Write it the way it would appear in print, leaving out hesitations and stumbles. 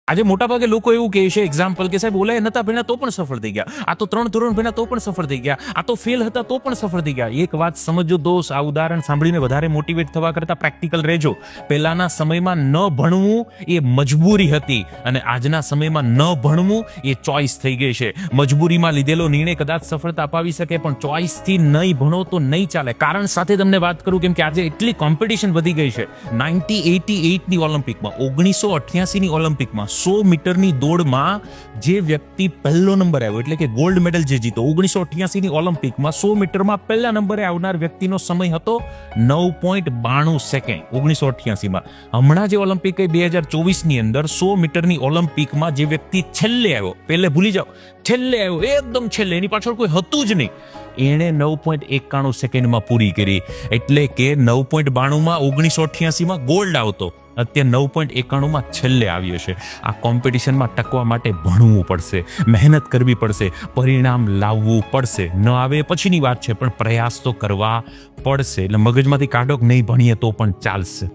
આજે મોટાભાગે લોકો એવું કહે છે, એક્ઝામ્પલ કે સાહેબ ઓલા નતા ભણ્યા તો પણ સફળ થઈ ગયા, આ તો 3 ધોરણ ભણ્યા તો પણ સફળ થઈ ગયા, આ તો ફેલ હતા તો પણ સફળ થઈ ગયા. એક વાત સમજો દોસ્ત, આ ઉદાહરણ સાંભળીને વધારે મોટિવેટ થવા કરતા પ્રેક્ટિકલ રહેજો. પહેલાના સમયમાં ન ભણવું એ મજબૂરી હતી અને આજના સમયમાં ન ભણવું એ ચોઇસ થઈ ગઈ છે. મજબૂરીમાં લીધેલો નિર્ણય કદાચ સફળતા અપાવી શકે, પણ ચોઇસથી નહીં ભણો તો નહીં ચાલે. કારણ સાથે તમને વાત કરું, કેમ કે આજે એટલી કોમ્પિટિશન વધી ગઈ છે. 1988ની ઓલિમ્પિકમાં, 1988ની ઓલિમ્પિકમાં 100 મીટરની દોડમાં જે વ્યક્તિ પહેલો નંબર આવ્યો, એટલે કે ગોલ્ડ મેડલ જે જીતો, 1988ની ઓલિમ્પિકમાં 100 મીટરમાં પહેલા નંબરે આવનાર વ્યક્તિનો સમય હતો 9.92 સેકન્ડ 1988માં. હમણાં જે ઓલિમ્પિક 2024ની અંદર 100 મીટરની ઓલિમ્પિકમાં જે વ્યક્તિ છેલ્લે આવ્યો, પહેલે ભૂલી જાઓ, છેલ્લે આવ્યો, એકદમ છેલ્લે, એની પાછળ કોઈ હતું જ નહીં, એણે 9.91 સેકન્ડમાં પૂરી કરી. એટલે કે 9.92માં 1988માં ગોલ્ડ આવતો, અત્યારે 9.91માં છેલ્લે આવ્યો છે. આ કોમ્પિટિશનમાં ટકવા માટે ભણવું પડશે, મહેનત કરવી પડશે, પરિણામ લાવવું પડશે. ન આવે પછીની વાત છે, પણ પ્રયાસ તો કરવા પડશે. એટલે મગજમાંથી કાઢો કે નહીં ભણીએ તો પણ ચાલશે.